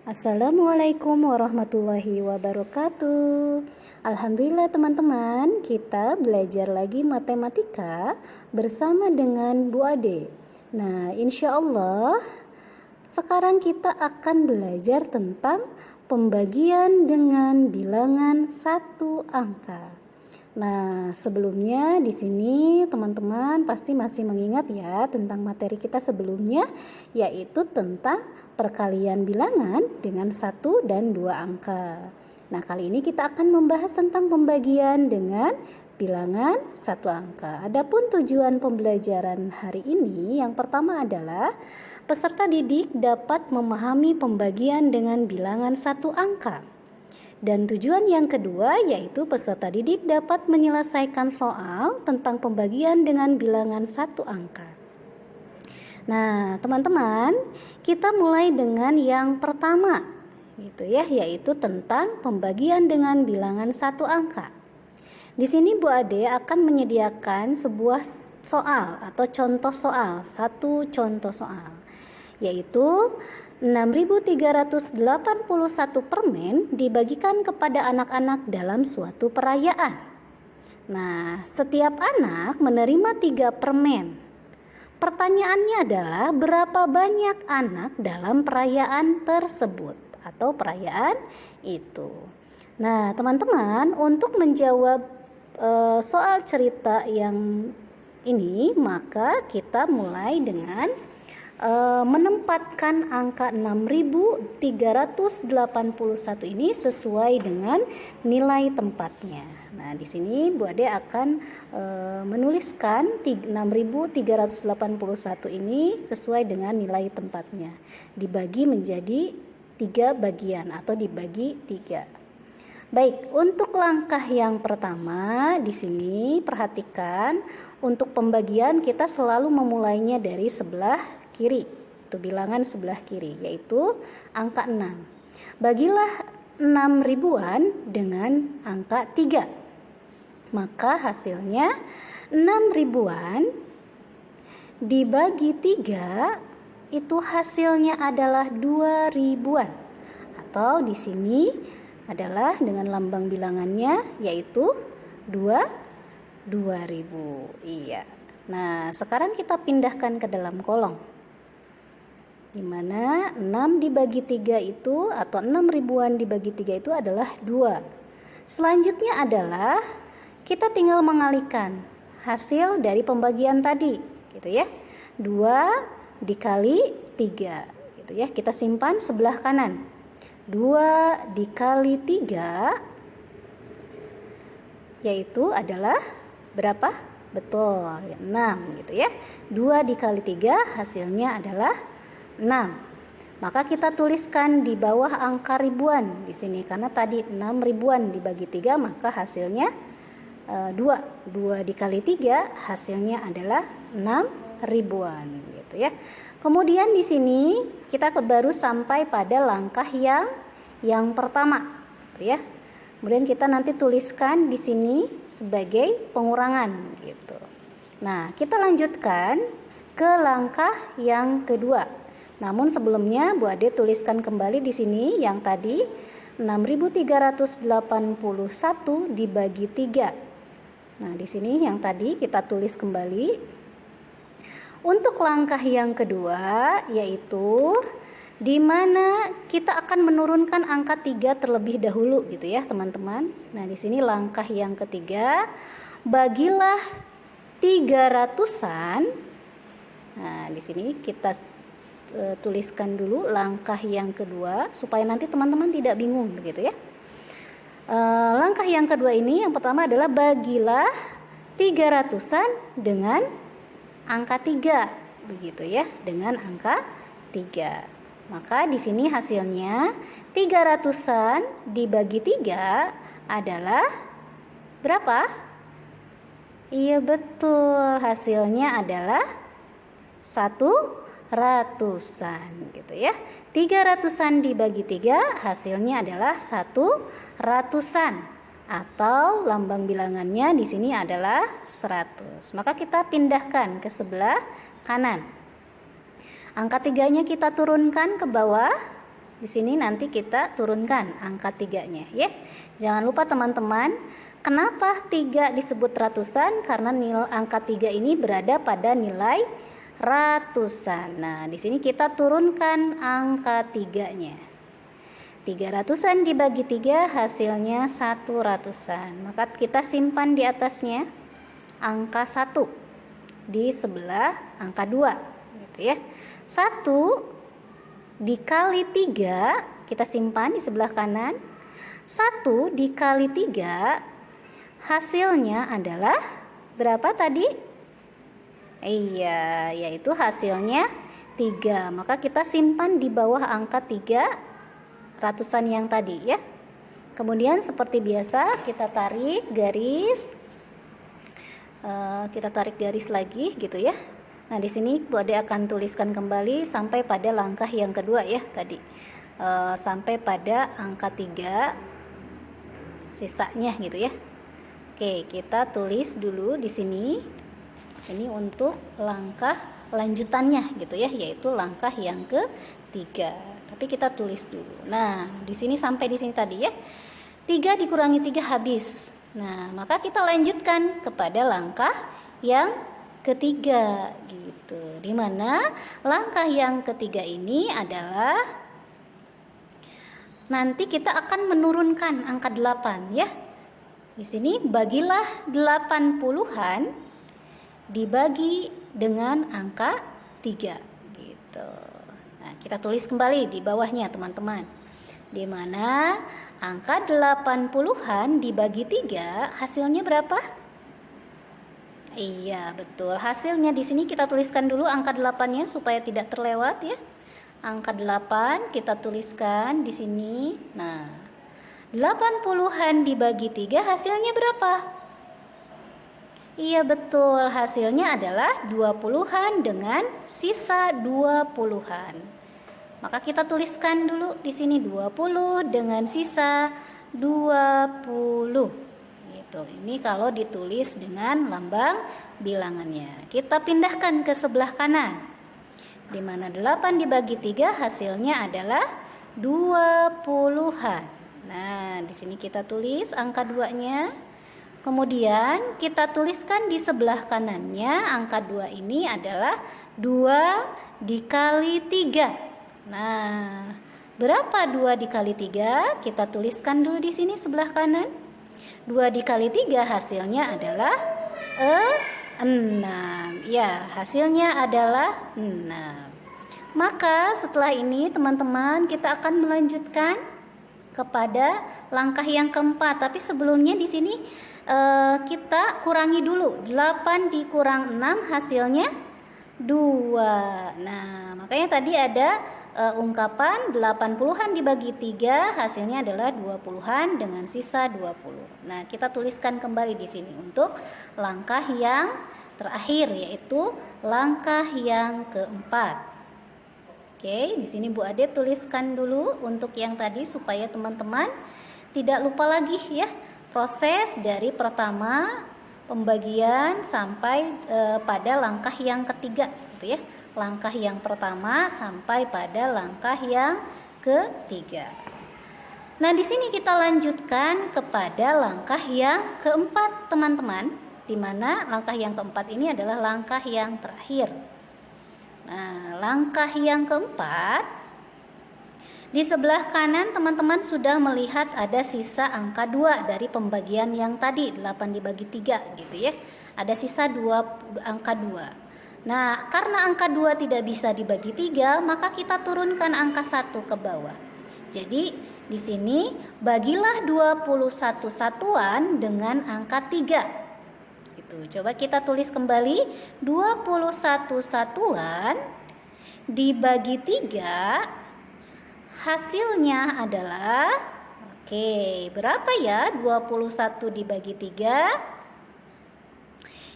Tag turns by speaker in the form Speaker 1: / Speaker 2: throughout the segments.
Speaker 1: Assalamualaikum warahmatullahi wabarakatuh. Alhamdulillah teman-teman, kita belajar lagi matematika bersama dengan Bu Ade. Nah, insya Allah sekarang kita akan belajar tentang pembagian dengan bilangan satu angka. Nah, sebelumnya di sini teman-teman pasti masih mengingat ya tentang materi kita sebelumnya, yaitu tentang perkalian bilangan dengan 1 dan 2 angka. Nah, kali ini kita akan membahas tentang pembagian dengan bilangan 1 angka. Adapun tujuan pembelajaran hari ini yang pertama adalah peserta didik dapat memahami pembagian dengan bilangan 1 angka. Dan tujuan yang kedua yaitu peserta didik dapat menyelesaikan soal tentang pembagian dengan bilangan 1 angka. Nah, teman-teman, kita mulai dengan yang pertama, gitu ya, yaitu tentang pembagian dengan bilangan 1 angka. Di sini Bu Ade akan menyediakan sebuah soal atau contoh soal, satu contoh soal, yaitu 6.381 permen dibagikan kepada anak-anak dalam suatu perayaan. Nah, setiap anak menerima 3 permen. Pertanyaannya adalah berapa banyak anak dalam perayaan tersebut atau perayaan itu. Nah, teman-teman, untuk menjawab soal cerita yang ini, maka kita mulai dengan menempatkan angka 6.381 ini sesuai dengan nilai tempatnya. Nah, di sini Bu Ade akan menuliskan 6.381 ini sesuai dengan nilai tempatnya. Dibagi menjadi 3 bagian atau dibagi 3. Baik, untuk langkah yang pertama di sini perhatikan untuk pembagian kita selalu memulainya dari sebelah kiri, itu bilangan sebelah kiri, yaitu angka 6. Bagilah 6 ribuan dengan angka 3. Maka hasilnya 6 ribuan dibagi 3 itu hasilnya adalah 2 ribuan. Atau di sini adalah dengan lambang bilangannya yaitu 2.000. Iya. Nah, sekarang kita pindahkan ke dalam kolom. Di mana 6 dibagi 3 itu atau 6 ribuan dibagi 3 itu adalah 2. Selanjutnya adalah kita tinggal mengalihkan hasil dari pembagian tadi, gitu ya. 2 dikali 3, gitu ya. Kita simpan sebelah kanan. 2 dikali 3 yaitu adalah berapa? Betul, 6 gitu ya. 2 dikali 3 hasilnya adalah 6. Maka kita tuliskan di bawah angka ribuan di sini karena tadi 6 ribuan dibagi 3 maka hasilnya 2. 2 dikali 3 hasilnya adalah 6 ribuan gitu ya. Kemudian di sini kita baru sampai pada langkah yang pertama gitu ya. Kemudian kita nanti tuliskan di sini sebagai pengurangan gitu. Nah, kita lanjutkan ke langkah yang kedua. Namun sebelumnya Bu Ade tuliskan kembali di sini yang tadi 6.381 dibagi 3. Nah, di sini yang tadi kita tulis kembali. Untuk langkah yang kedua yaitu di mana kita akan menurunkan angka 3 terlebih dahulu gitu ya, teman-teman. Nah, di sini langkah yang ketiga, bagilah 300-an. Nah, di sini kita tuliskan dulu langkah yang kedua supaya nanti teman-teman tidak bingung begitu ya. Langkah yang kedua ini yang pertama adalah bagilah 300-an dengan angka 3 begitu ya, dengan angka 3. Maka di sini hasilnya 300-an dibagi 3 adalah berapa? Iya betul, hasilnya adalah 100-an gitu ya. 300-an dibagi 3 hasilnya adalah 100-an atau lambang bilangannya di sini adalah 100. Maka kita pindahkan ke sebelah kanan. Angka 3-nya kita turunkan ke bawah. Di sini nanti kita turunkan angka 3-nya ya. Jangan lupa teman-teman, kenapa 3 disebut ratusan? Karena nilai angka 3 ini berada pada nilai ratusan. Nah, di sini kita turunkan angka 3-nya. 300-an dibagi 3 hasilnya 100-an. Maka kita simpan di atasnya angka 1 di sebelah angka 2 gitu ya. 1 dikali 3 kita simpan di sebelah kanan. 1 dikali 3 hasilnya adalah berapa tadi? Iya, yaitu hasilnya 3. Maka kita simpan di bawah angka 3 ratusan yang tadi ya. Kemudian seperti biasa kita tarik garis. Kita tarik garis lagi gitu ya. Nah, di sini Bu Ade akan tuliskan kembali sampai pada langkah yang kedua ya tadi. Sampai pada angka 3 sisanya gitu ya. Oke, kita tulis dulu di sini. Ini untuk langkah lanjutannya gitu ya, yaitu langkah yang ketiga. Tapi kita tulis dulu. Nah, di sini sampai di sini tadi ya. 3 dikurangi 3 habis. Nah, maka kita lanjutkan kepada langkah yang ketiga gitu. Dimana langkah yang ketiga ini adalah nanti kita akan menurunkan angka 8 ya. Di sini bagilah 80-an dibagi dengan angka 3 gitu. Nah, kita tulis kembali di bawahnya teman-teman. Dimana angka 80-an dibagi 3 hasilnya berapa? Iya, betul. Hasilnya di sini kita tuliskan dulu angka 8-nya supaya tidak terlewat ya. Angka 8 kita tuliskan di sini. Nah, 80-an dibagi 3 hasilnya berapa? Iya, betul. Hasilnya adalah 20-an dengan sisa 20-an. Maka kita tuliskan dulu di sini 20 dengan sisa 20. Ini kalau ditulis dengan lambang bilangannya. Kita pindahkan ke sebelah kanan. Di mana 8 dibagi 3 hasilnya adalah 20-an. Nah, di sini kita tulis angka 2-nya. Kemudian kita tuliskan di sebelah kanannya angka 2 ini adalah 2 dikali 3. Nah, berapa 2 dikali 3? Kita tuliskan dulu di sini sebelah kanan. 2 dikali 3 hasilnya adalah 6. Ya, hasilnya adalah 6. Maka setelah ini teman-teman kita akan melanjutkan kepada langkah yang keempat. Tapi sebelumnya di sini kita kurangi dulu. 8 dikurang 6 hasilnya 2. Nah, makanya tadi ada ungkapan 80-an dibagi 3 hasilnya adalah 20-an dengan sisa 20. Nah, kita tuliskan kembali di sini untuk langkah yang terakhir, yaitu langkah yang keempat. Oke, di sini Bu Ade tuliskan dulu untuk yang tadi supaya teman-teman tidak lupa lagi ya proses dari pertama pembagian sampai pada langkah yang ketiga gitu ya. Langkah yang pertama sampai pada langkah yang ketiga. Nah, di sini kita lanjutkan kepada langkah yang keempat, teman-teman. Di mana langkah yang keempat ini adalah langkah yang terakhir. Nah, langkah yang keempat di sebelah kanan teman-teman sudah melihat ada sisa angka 2 dari pembagian yang tadi 8 dibagi 3 gitu ya. Ada sisa angka 2. Nah, karena angka 2 tidak bisa dibagi 3, maka kita turunkan angka 1 ke bawah. Jadi, di sini bagilah 21 satuan dengan angka 3. Itu. Coba kita tulis kembali 21 satuan dibagi 3 hasilnya adalah berapa ya? 21 dibagi 3.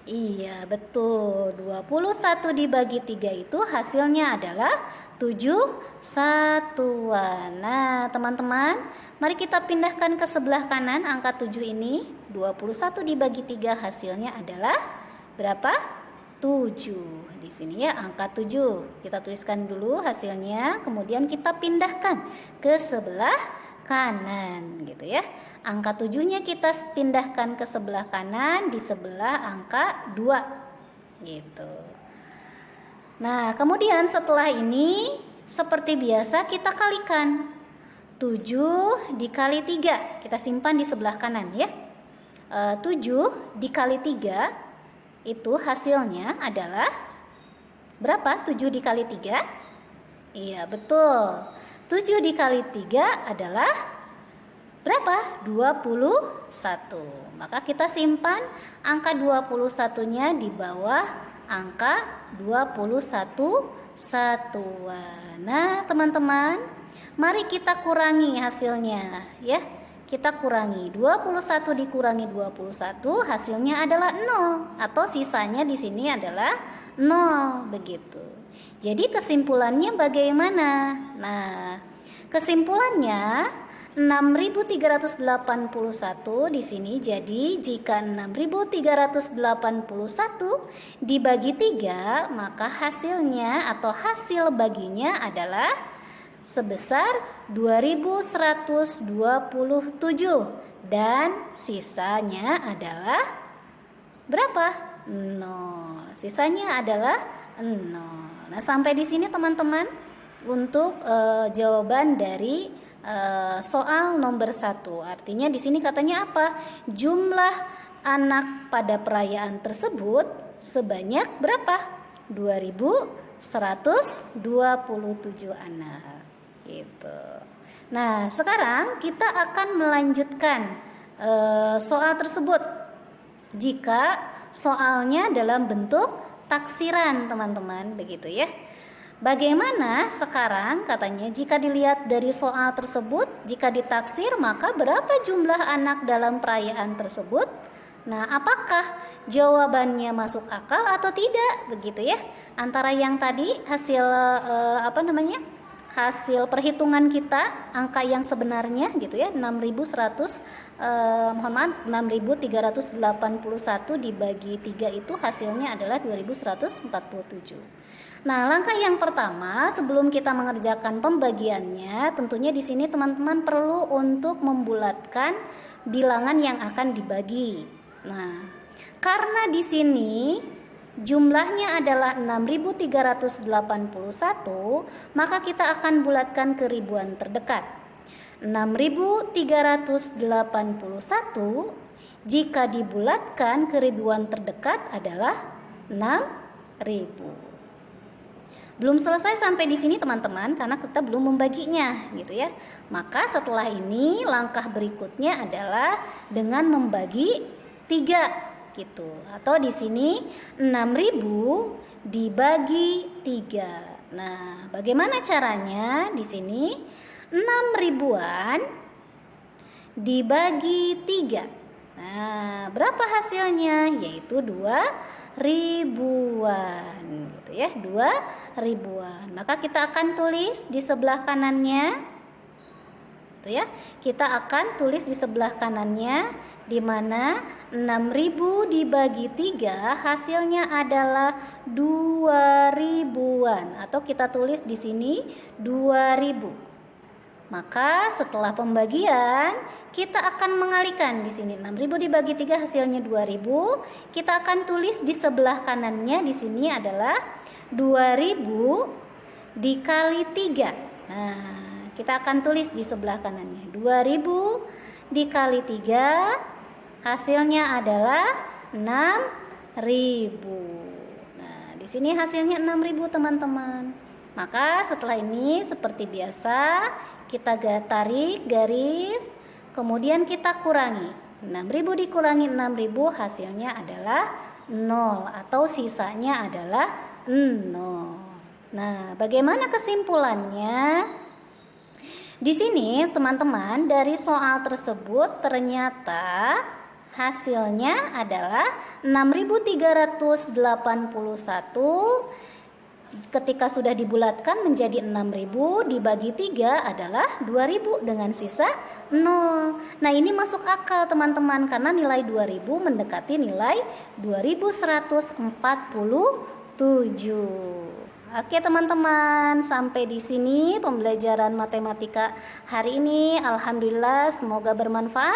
Speaker 1: Iya, betul. 21 dibagi 3 itu hasilnya adalah 7 satuan. Nah, teman-teman, mari kita pindahkan ke sebelah kanan angka 7 ini. 21 dibagi 3 hasilnya adalah berapa? 7. Di sini ya angka 7. Kita tuliskan dulu hasilnya, kemudian kita pindahkan ke sebelah kanan gitu ya. Angka 7-nya kita pindahkan ke sebelah kanan di sebelah angka 2 gitu. Nah, kemudian setelah ini seperti biasa kita kalikan. 7 dikali 3, kita simpan di sebelah kanan ya. 7 dikali 3 itu hasilnya adalah berapa? 7 dikali 3? Iya, betul. 7 dikali 3 adalah berapa? 21. Maka kita simpan angka 21-nya di bawah angka 21 satuan. Nah, teman-teman, mari kita kurangi hasilnya ya. Kita kurangi 21 dikurangi 21 hasilnya adalah 0 atau sisanya di sini adalah 0 begitu. Jadi kesimpulannya bagaimana? Nah, kesimpulannya 6.381 di sini, jadi jika 6.381 dibagi 3, maka hasilnya atau hasil baginya adalah sebesar 2.127 dan sisanya adalah berapa? 0. Sisanya adalah 0. Nah, sampai di sini teman-teman untuk jawaban dari soal nomor 1. Artinya di sini katanya apa? Jumlah anak pada perayaan tersebut sebanyak berapa? 2.127 anak. Gitu. Nah, sekarang kita akan melanjutkan soal tersebut. Jika soalnya dalam bentuk taksiran, teman-teman, begitu ya. Bagaimana sekarang katanya jika dilihat dari soal tersebut, jika ditaksir maka berapa jumlah anak dalam perayaan tersebut? Nah, apakah jawabannya masuk akal atau tidak? Begitu ya. Antara yang tadi hasil hasil perhitungan kita, angka yang sebenarnya gitu ya, 6.381 dibagi 3 itu hasilnya adalah 2.147. Nah, langkah yang pertama sebelum kita mengerjakan pembagiannya, tentunya di sini teman-teman perlu untuk membulatkan bilangan yang akan dibagi. Nah, karena di sini jumlahnya adalah 6.381, maka kita akan bulatkan ke ribuan terdekat. 6.381 jika dibulatkan ke ribuan terdekat adalah 6.000. Belum selesai sampai di sini teman-teman, karena kita belum membaginya gitu ya. Maka setelah ini langkah berikutnya adalah dengan membagi 3 gitu. Atau di sini 6.000 dibagi 3. Nah, bagaimana caranya? Di sini 6.000-an dibagi 3. Nah, berapa hasilnya? Yaitu 2.000-an gitu ya, 2.000-an. Maka kita akan tulis di sebelah kanannya gitu ya. Kita akan tulis di sebelah kanannya di mana 6.000 dibagi 3 hasilnya adalah 2.000-an atau kita tulis di sini 2.000. Maka setelah pembagian kita akan mengalihkan di sini 6.000 dibagi 3 hasilnya 2.000. Kita akan tulis di sebelah kanannya di sini adalah 2.000 dikali 3. Nah, kita akan tulis di sebelah kanannya 2.000 dikali 3 hasilnya adalah 6.000. Nah, di sini hasilnya 6.000 teman-teman. Maka setelah ini seperti biasa kita tarik garis, kemudian kita kurangi. 6.000 dikurangi 6.000 hasilnya adalah 0 atau sisanya adalah 0. Nah, bagaimana kesimpulannya? Di sini teman-teman dari soal tersebut ternyata hasilnya adalah 6.381 ketika sudah dibulatkan menjadi 6.000 dibagi 3 adalah 2.000 dengan sisa 0. Nah ini masuk akal teman-teman karena nilai 2.000 mendekati nilai 2.147. Oke teman-teman, sampai di sini pembelajaran matematika hari ini. Alhamdulillah, semoga bermanfaat.